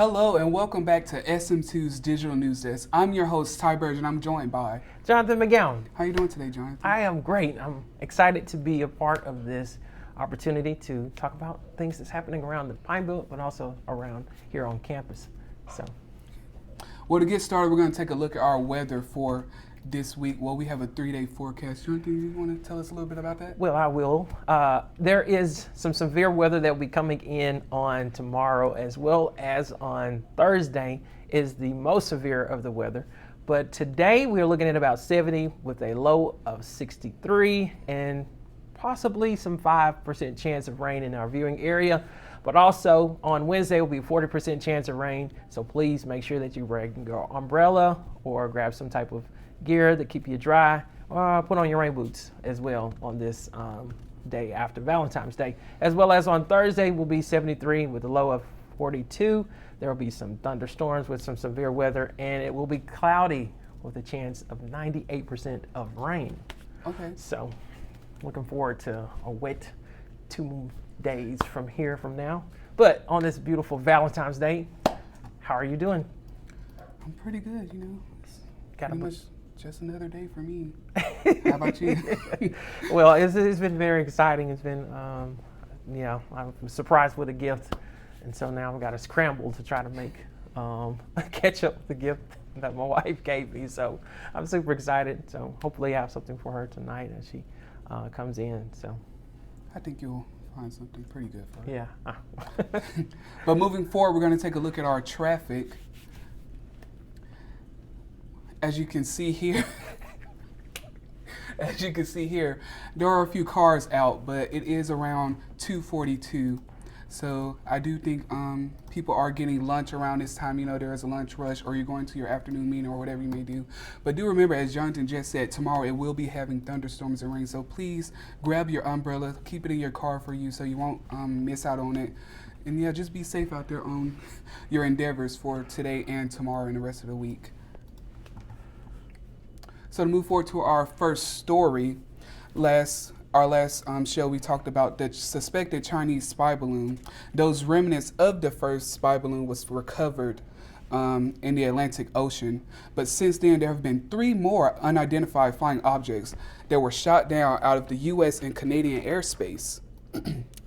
Hello and welcome back to SM2's Digital News Desk. I'm your host, Tyi Burrage, and I'm joined by Jonathan McGowan. How you doing today, Jonathan? I am great. I'm excited to be a part of this opportunity to talk about things that's happening around the Pine Belt, but also around here on campus. Well, to get started, we're going to take a look at our weather for this week. Well, we have a 3-day forecast. Jonathan, you want to tell us a little bit about that? Well, I will. There is some severe weather that will be coming in on tomorrow, as well as on Thursday is the most severe of the weather. But today we're looking at about 70 with a low of 63 and possibly some 5% chance of rain in our viewing area. But also on Wednesday will be a 40% chance of rain. So please make sure that you bring your umbrella or grab some type of gear to keep you dry, or put on your rain boots as well on this day after Valentine's Day. As well as on Thursday will be 73 with a low of 42. There will be some thunderstorms with some severe weather, and it will be cloudy with a chance of 98% of rain. Okay. So looking forward to a wet 2 days from now. But on this beautiful Valentine's Day, how are you doing? I'm pretty good, you know. Pretty much just another day for me. How about you? Well, it's been very exciting. It's been, I'm surprised with a gift. And so now I've got to scramble to try to make, catch up with the gift that my wife gave me. So I'm super excited. So hopefully I have something for her tonight as she comes in. So I think you'll find something pretty good for her. Yeah. But moving forward, we're going to take a look at our traffic. As you can see here, there are a few cars out, but it is around 2:42. So I do think people are getting lunch around this time. You know, there is a lunch rush, or you're going to your afternoon meeting or whatever you may do. But do remember, as Jonathan just said, tomorrow it will be having thunderstorms and rain. So please grab your umbrella, keep it in your car for you so you won't miss out on it. And yeah, just be safe out there on your endeavors for today and tomorrow and the rest of the week. So to move forward to our first story, our last show we talked about the suspected Chinese spy balloon. Those remnants of the first spy balloon was recovered in the Atlantic Ocean. But since then, there have been 3 more unidentified flying objects that were shot down out of the U.S. and Canadian airspace.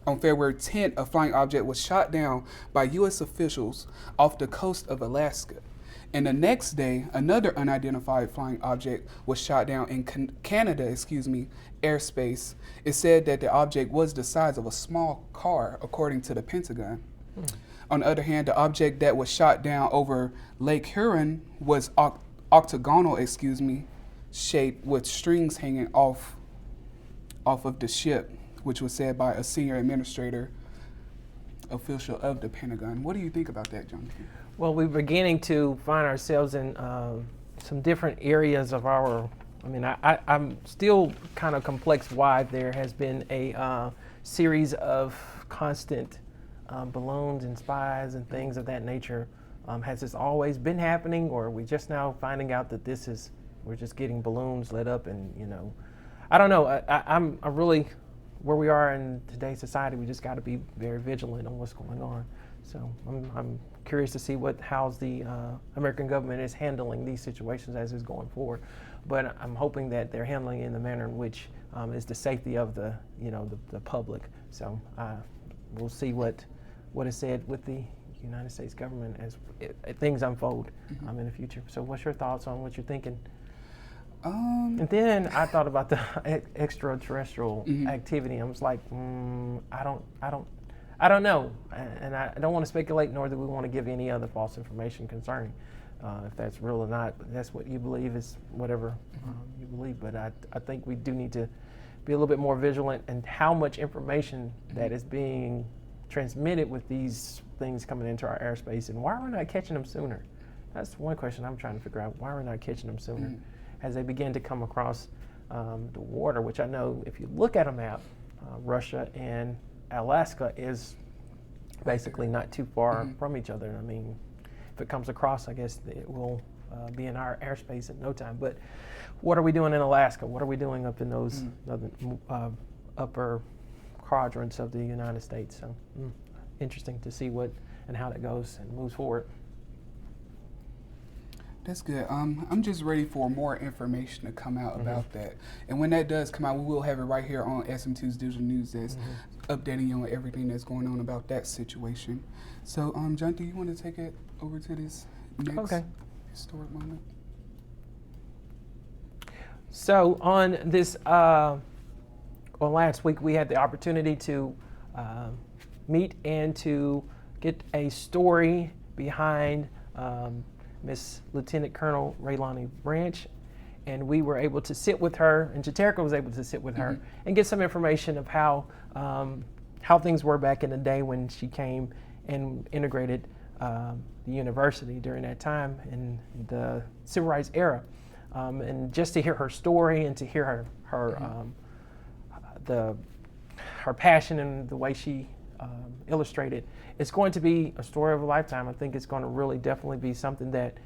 On February 10th, a flying object was shot down by U.S. officials off the coast of Alaska. And the next day, another unidentified flying object was shot down in Canada, airspace. It said that the object was the size of a small car, according to the Pentagon. On the other hand, the object that was shot down over Lake Huron was octagonal, shaped with strings hanging off of the ship, which was said by a senior administrator official of the Pentagon. What do you think about that, Jonathan? Well, we're beginning to find ourselves in some different areas of our, I'm still kind of complex why there has been a series of constant balloons and spies and things of that nature. Has this always been happening, or are we just now finding out that we're just getting balloons lit up and, I don't know. I'm really, where we are in today's society, we just got to be very vigilant on what's going on. So I'm curious to see how the American government is handling these situations as it's going forward. But I'm hoping that they're handling it in the manner in which is the safety of the public. So we'll see what is said with the United States government as things unfold in the future. So what's your thoughts on what you're thinking? And then I thought about the extraterrestrial activity. I was like, I don't know, and I don't want to speculate, nor do we want to give any other false information concerning if that's real or not. But that's what you believe is whatever you believe. But I think we do need to be a little bit more vigilant in how much information that is being transmitted with these things coming into our airspace, and why are we not catching them sooner? That's one question I'm trying to figure out. Why are we not catching them sooner as they begin to come across the water, which I know if you look at a map, Russia and Alaska is basically not too far from each other. I mean, if it comes across, I guess it will be in our airspace in no time. But what are we doing in Alaska? What are we doing up in those upper quadrants of the United States? So interesting to see what and how that goes and moves forward. That's good. I'm just ready for more information to come out about that. And when that does come out, we will have it right here on SM2's Digital News Desk, updating you on everything that's going on about that situation. So, John, do you want to take it over to this next historic moment? So on this, last week we had the opportunity to meet and to get a story behind Miss Lieutenant Colonel Raylani Branch, and we were able to sit with her, and Jaterica was able to sit with her and get some information of how things were back in the day when she came and integrated the university during that time in the civil rights era, and just to hear her story and to hear her passion and the way she illustrated. It's going to be a story of a lifetime. I think it's going to really definitely be something that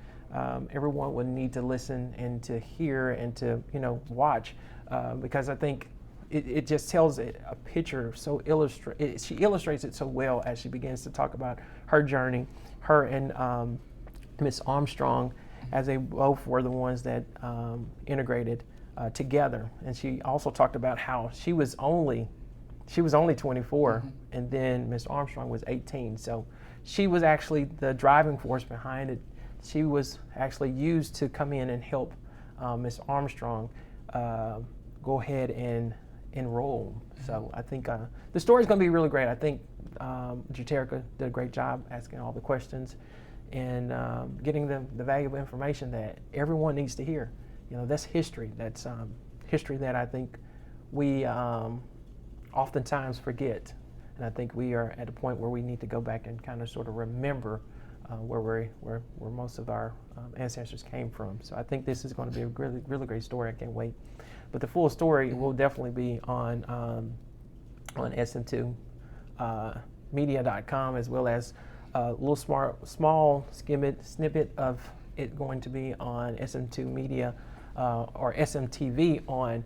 everyone would need to listen and to hear and to watch, because I think it just tells a picture so she illustrates it so well as she begins to talk about her journey. Her and Miss Armstrong, as they both were the ones that integrated together, and she also talked about how she was only 24, and then Miss Armstrong was 18. So she was actually the driving force behind it. She was actually used to come in and help Miss Armstrong go ahead and enroll. So I think the story is going to be really great. I think Jaterica did a great job asking all the questions and getting them the valuable information that everyone needs to hear. That's history. That's history that I think we oftentimes forget, and I think we are at a point where we need to go back and kind of sort of remember where most of our ancestors came from. So I think this is going to be a really, really great story. I can't wait. But the full story will definitely be on SM2 media.com, as well as a little small snippet of it going to be on SM2 Media or SMTV on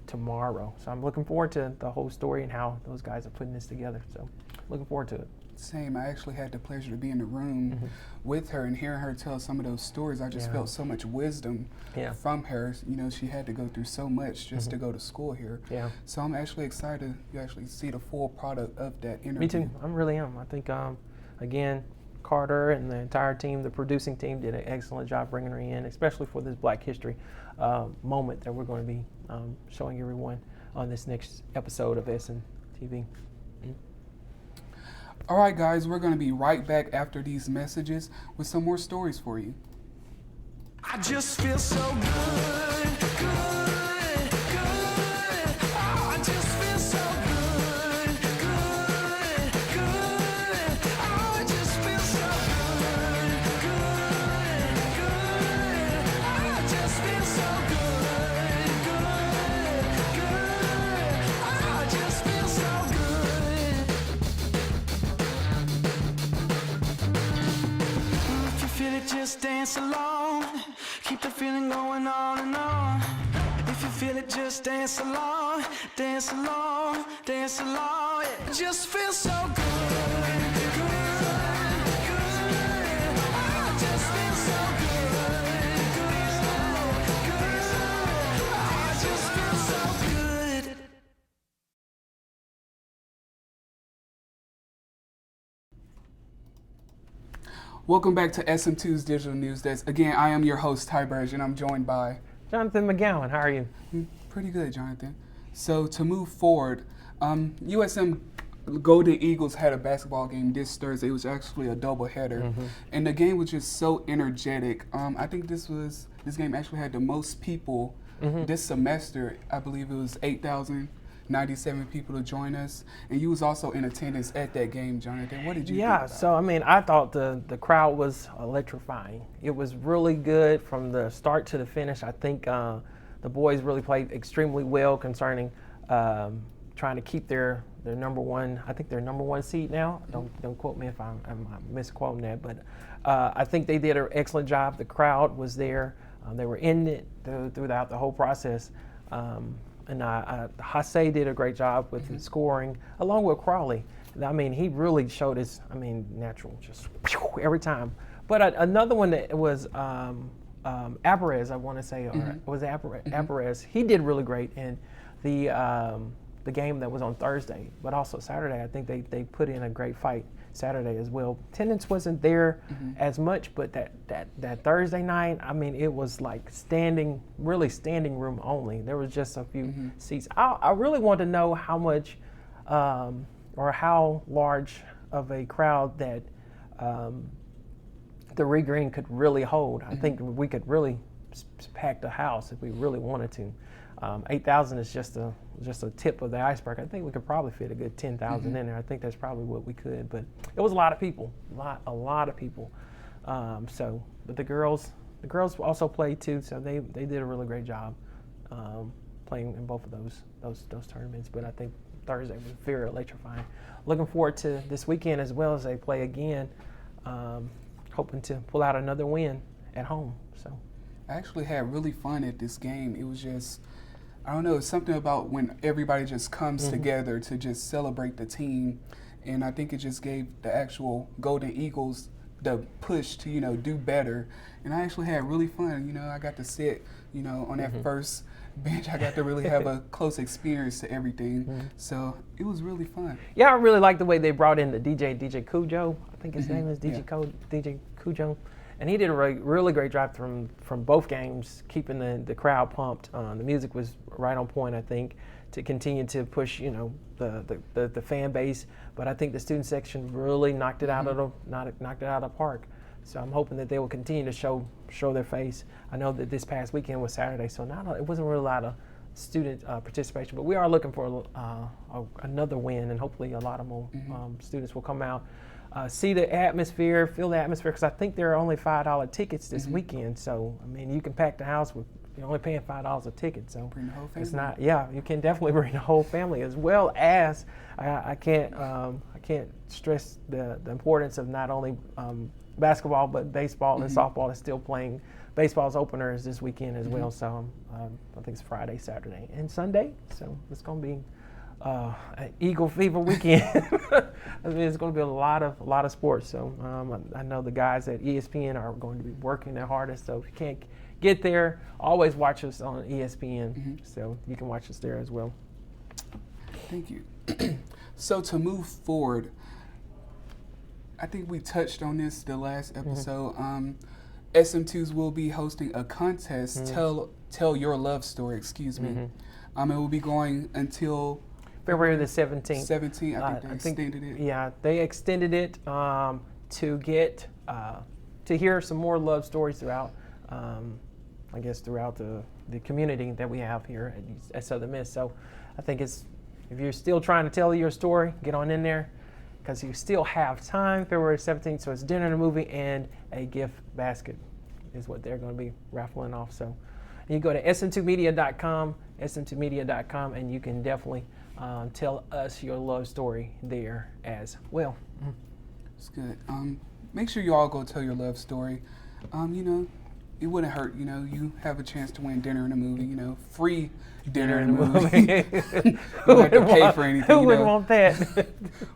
tomorrow. So I'm looking forward to the whole story and how those guys are putting this together. So looking forward to it. Same. I actually had the pleasure to be in the room with her and hearing her tell some of those stories. I just felt so much wisdom from her. She had to go through so much just to go to school here. Yeah. So I'm actually excited to actually see the full product of that interview. Me too. I really am. I think, again, Carter and the entire team, the producing team, did an excellent job bringing her in, especially for this Black History moment that we're going to be showing everyone on this next episode of SMTV. All right, guys, we're going to be right back after these messages with some more stories for you. I just feel so good, good, good. Oh, I just feel so good, good, good. Oh, I just feel so good, good, good. Oh, I just feel so good, good, good. Oh, I just feel so good. If you feel it, just dance along. Keep the feeling going on and on. If you feel it, just dance along, dance along, dance along. It just feels so good, good, good. Oh, it just feels so good, good, good. Oh, it just feels so good. Welcome back to SM2's Digital News Desk. Again, I am your host, Tyi Burrage, and I'm joined by Jonathan McGowan. How are you? Pretty good, Jonathan. So to move forward, USM Golden Eagles had a basketball game this Thursday. It was actually a doubleheader, and the game was just so energetic. I think this game actually had the most people this semester. I believe it was 8,097 people to join us, and you was also in attendance at that game, Jonathan. What did you think about it? So I thought the crowd was electrifying. It was really good from the start to the finish. I think the boys really played extremely well concerning trying to keep their number one. I think their number one seed now. Don't quote me if I'm misquoting that, but I think they did an excellent job. The crowd was there. They were in it throughout the whole process. And Hasse did a great job with the scoring, along with Crawley. I mean, he really showed his, natural, just every time. But another one that was Alvarez, I want to say, or was it Alvarez? He did really great in the game that was on Thursday, but also Saturday. I think they put in a great fight Saturday as well. Attendance wasn't there as much, but that Thursday night, I mean, it was like standing room only. There was just a few seats. I really want to know how much or how large of a crowd that the Reed Green could really hold. I think we could really pack the house if we really wanted to. 8,000 is just a tip of the iceberg. I think we could probably fit a good 10,000 in there. I think that's probably what we could, but it was a lot of people, a lot of people. But the girls also played too, so they did a really great job playing in both of those tournaments. But I think Thursday was very electrifying. Looking forward to this weekend as well as they play again. Hoping to pull out another win at home. So I actually had really fun at this game. It was just, I don't know, it's something about when everybody just comes together to just celebrate the team. And I think it just gave the actual Golden Eagles the push to, do better. And I actually had really fun. I got to sit, on that first bench. I got to really have a close experience to everything. So it was really fun. Yeah, I really like the way they brought in the DJ Cujo. I think his name is DJ Cujo. And he did a really great job from both games, keeping the crowd pumped. The music was right on point, I think, to continue to push, the fan base. But I think the student section really knocked it out of the park. So I'm hoping that they will continue to show their face. I know that this past weekend was Saturday, so it wasn't really a lot of student participation. But we are looking for another win, and hopefully a lot of more students will come out. See the atmosphere, feel the atmosphere, because I think there are only $5 tickets this weekend. So, I mean, you can pack the house with, you're only paying $5 a ticket. So bring the whole family. It's not, you can definitely bring the whole family, as well as I can't stress the importance of not only basketball, but baseball and softball is still playing. Baseball's openers this weekend as well. So I think it's Friday, Saturday, and Sunday. So it's going to be an Eagle Fever weekend. I mean, it's going to be a lot of sports. So I know the guys at ESPN are going to be working their hardest. So if you can't get there, always watch us on ESPN. So you can watch us there as well. Thank you. So to move forward, I think we touched on this the last episode. SM2s will be hosting a contest. Tell your love story. Excuse me. It will be going until February the 17th. 17th, I think they extended it. Yeah, they extended it to get to hear some more love stories throughout, throughout the community that we have here at Southern Miss. So I think if you're still trying to tell your story, get on in there, because you still have time. February 17th, so it's dinner and a movie and a gift basket is what they're going to be raffling off. So you go to sm2media.com, sm2media.com, and you can definitely tell us your love story there as well. It's good. Make sure you all go tell your love story. It wouldn't hurt, you have a chance to win dinner and a movie, free dinner and a movie. You don't have to pay for anything. Who wouldn't want that?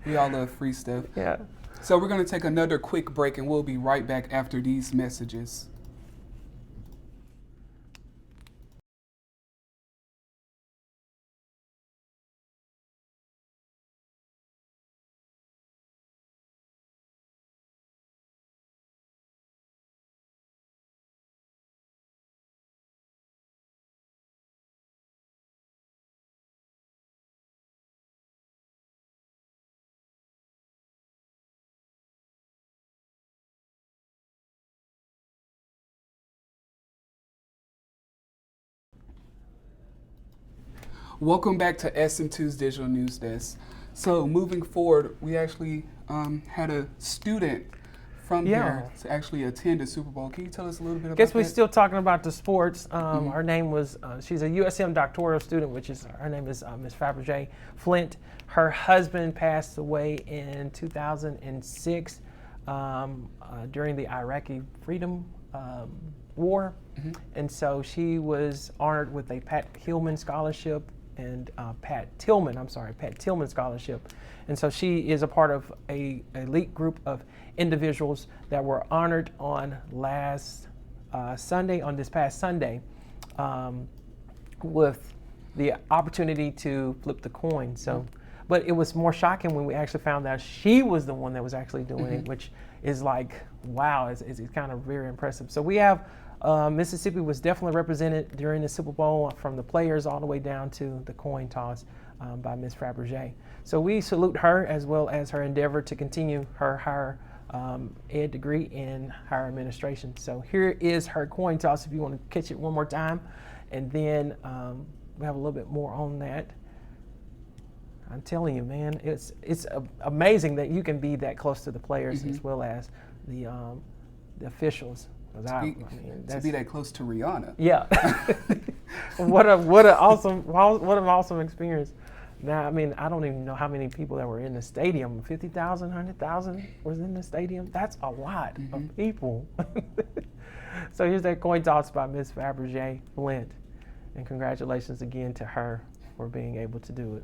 We all love free stuff. Yeah. So we're going to take another quick break, and we'll be right back after these messages. Welcome back to SM2's Digital News Desk. So moving forward, we actually had a student from here to actually attend the Super Bowl. Can you tell us a little bit about that? Guess we're still talking about the sports. Her name was, she's a USM doctoral student, her name is Miss Fabergé Flint. Her husband passed away in 2006 during the Iraqi Freedom War. And so she was honored with a Pat Hillman Scholarship and Pat Tillman Scholarship. And so she is a part of a elite group of individuals that were honored on this past Sunday, with the opportunity to flip the coin. So, but it was more shocking when we actually found out she was the one that was actually doing it, which is like, wow, it's kind of very impressive. So we have Mississippi was definitely represented during the Super Bowl, from the players all the way down to the coin toss by Miss Fabergé. So we salute her, as well as her endeavor to continue her higher ed degree in higher administration. So here is her coin toss if you want to catch it one more time. And then we have a little bit more on that. I'm telling you, man, it's amazing that you can be that close to the players as well as the officials. To be that close to Rihanna. Yeah. what an awesome experience. Now, I mean, I don't even know how many people that were in the stadium. 50,000, 100,000 was in the stadium. That's a lot of people. So here's that coin toss by Miss Fabergé Flint, and congratulations again to her for being able to do it.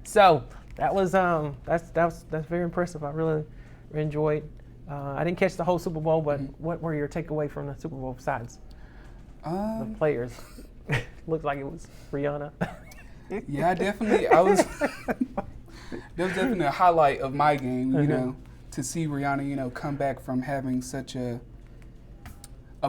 So that was that's very impressive. I really enjoyed. I didn't catch the whole Super Bowl, but what were your takeaway from the Super Bowl besides the players? Looked like it was Rihanna. Yeah, I was. That was definitely a highlight of my game. You know, to see Rihanna, come back from having such a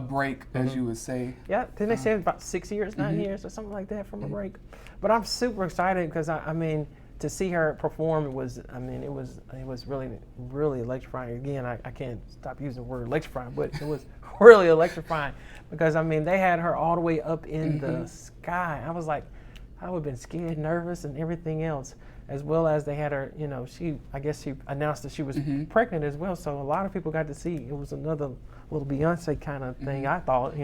break, as you would say. Yeah, didn't they say about 6 years, 9 years, or something like that from a break? But I'm super excited because I mean, to see her perform, it was really, really electrifying. Again, I can't stop using the word electrifying, but it was really electrifying because I mean, they had her all the way up in the sky. I was like, I would have been scared, nervous, and everything else, as well as they had her. I guess she announced that she was pregnant as well. So a lot of people got to see. It was another little Beyonce kind of thing. I thought,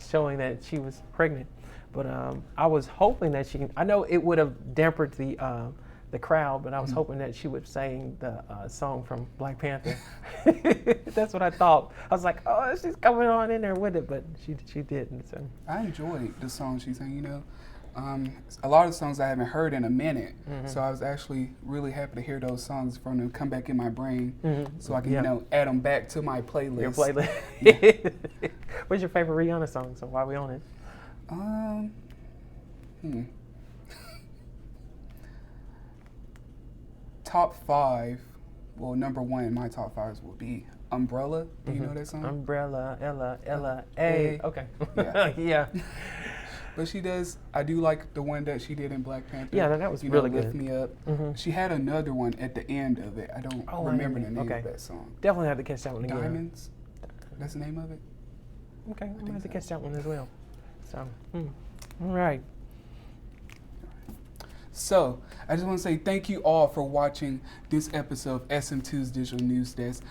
showing that she was pregnant. But I was hoping that I know it would have dampened the crowd, but I was hoping that she would sing the song from Black Panther. That's what I thought. I was like, oh, she's coming on in there with it, but she didn't. So I enjoyed the song she sang. A lot of songs I haven't heard in a minute, so I was actually really happy to hear those songs from them come back in my brain, so I can add them back to my playlist. Your playlist. What's your favorite Rihanna song? So while we on it. Top 5. Well, number 1 in my top 5s will be Umbrella. Do you know that song? Umbrella, Ella, A. Okay. Yeah. Yeah. But I do like the one that she did in Black Panther. Yeah, that was really Lift good. Me Up. She had another one at the end of it. I don't remember the name of that song. Definitely have to catch that one again. Diamonds? That's the name of it? Okay, I'm going to have to catch that one as well. So, all right. So, I just want to say thank you all for watching this episode of SM2's Digital News Desk.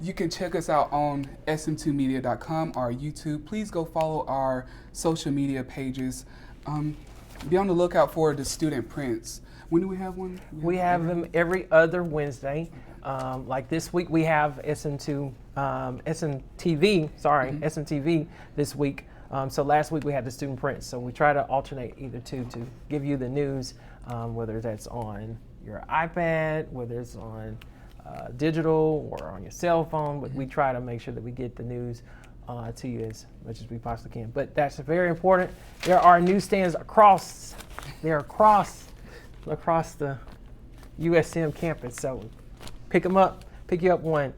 You can check us out on sm2media.com, our YouTube. Please go follow our social media pages. Be on the lookout for the student prints. When do we have one? We have them every other Wednesday. Like this week, we have SM2, SMTV this week. So last week we had the student prints. So we try to alternate either two to give you the news, whether that's on your iPad, whether it's on digital or on your cell phone, but we try to make sure that we get the news to you as much as we possibly can. But that's very important. There are newsstands across the USM campus, so pick them up, pick you up one.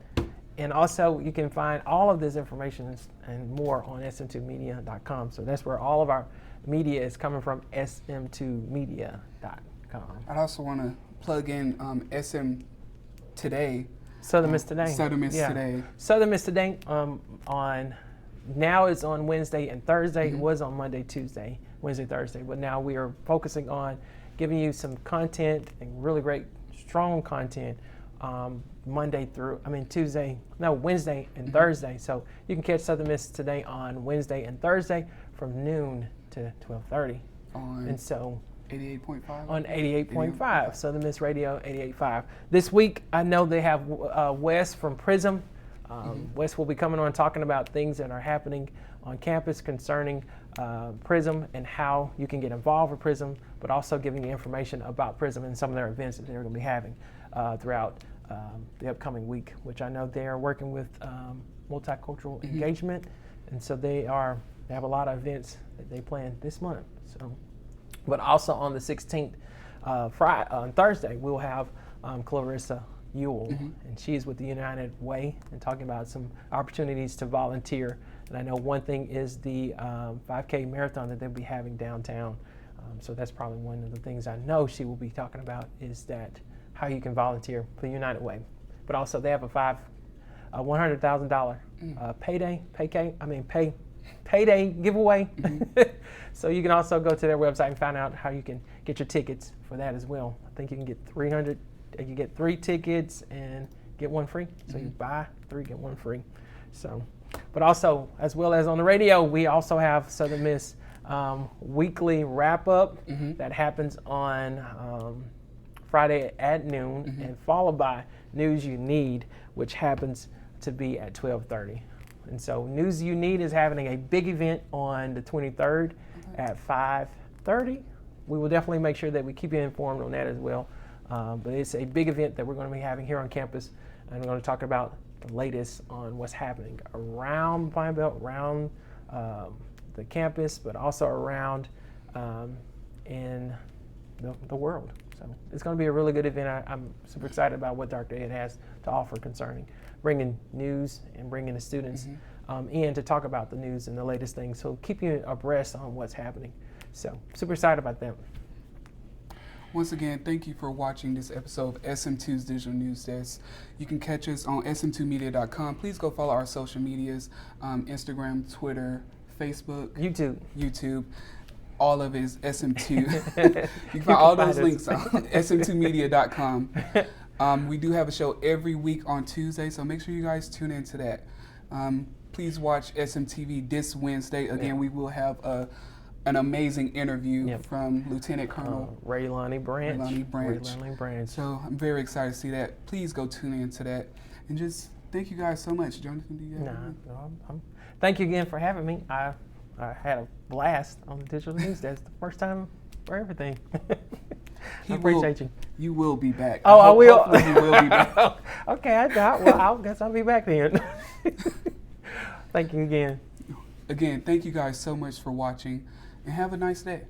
And also you can find all of this information and more on sm2media.com. So that's where all of our media is coming from, sm2media.com. I also want to plug in SM Today. Southern Miss Today. Southern Miss Today. Southern Miss Today now it's on Wednesday and Thursday. It was on Monday, Tuesday, Wednesday, Thursday. But now we are focusing on giving you some content and really great, strong content Wednesday and Thursday. So you can catch Southern Miss Today on Wednesday and Thursday from noon to 12:30. And so 88.5? On 88.5, Southern Miss Radio 88.5. This week, I know they have Wes from Prism. Wes will be coming on talking about things that are happening on campus concerning PRISM and how you can get involved with PRISM, but also giving you information about PRISM and some of their events that they're going to be having throughout the upcoming week, which I know they are working with multicultural engagement, and so they have a lot of events that they plan this month. So, but also on the 16th, on Thursday, we'll have Clarissa Ewell, and she's with the United Way and talking about some opportunities to volunteer. And I know one thing is the 5K marathon that they'll be having downtown. So that's probably one of the things I know she will be talking about, is that how you can volunteer for the United Way. But also they have a $100,000 payday giveaway. So you can also go to their website and find out how you can get your tickets for that as well. I think you can get 3 tickets and get one free. So you buy 3, get 1 free. So, but also, as well as on the radio, we also have Southern Miss weekly wrap up that happens on Friday at noon, and followed by News You Need, which happens to be at 12:30. And so News You Need is having a big event on the 23rd at 5:30. We will definitely make sure that we keep you informed on that as well. But it's a big event that we're going to be having here on campus, and we're going to talk about the latest on what's happening around Pine Belt, around the campus, but also around in the world. So it's going to be a really good event. I'm super excited about what Dr. Ed has to offer concerning bringing news and bringing the students in to talk about the news and the latest things. So keep you abreast on what's happening. So super excited about that. Once again, thank you for watching this episode of SM2's Digital News Desk. You can catch us on sm2media.com. Please go follow our social medias, Instagram, Twitter, Facebook, YouTube. All of it is SM2. You can find all those links on sm2media.com. We do have a show every week on Tuesday, so make sure you guys tune into that. Please watch SMTV this Wednesday. Again, we will have an amazing interview from Lieutenant Colonel Raylani Branch. So I'm very excited to see that. Please go tune into that. And just thank you guys so much. Jonathan, do you have anything? Thank you again for having me. I had a blast on the Digital News Desk. The first time for everything. I appreciate you. You will be back. Oh, I will. Hopefully you will be back. Okay, I guess I'll be back then. Thank you again. Again, thank you guys so much for watching, and have a nice day.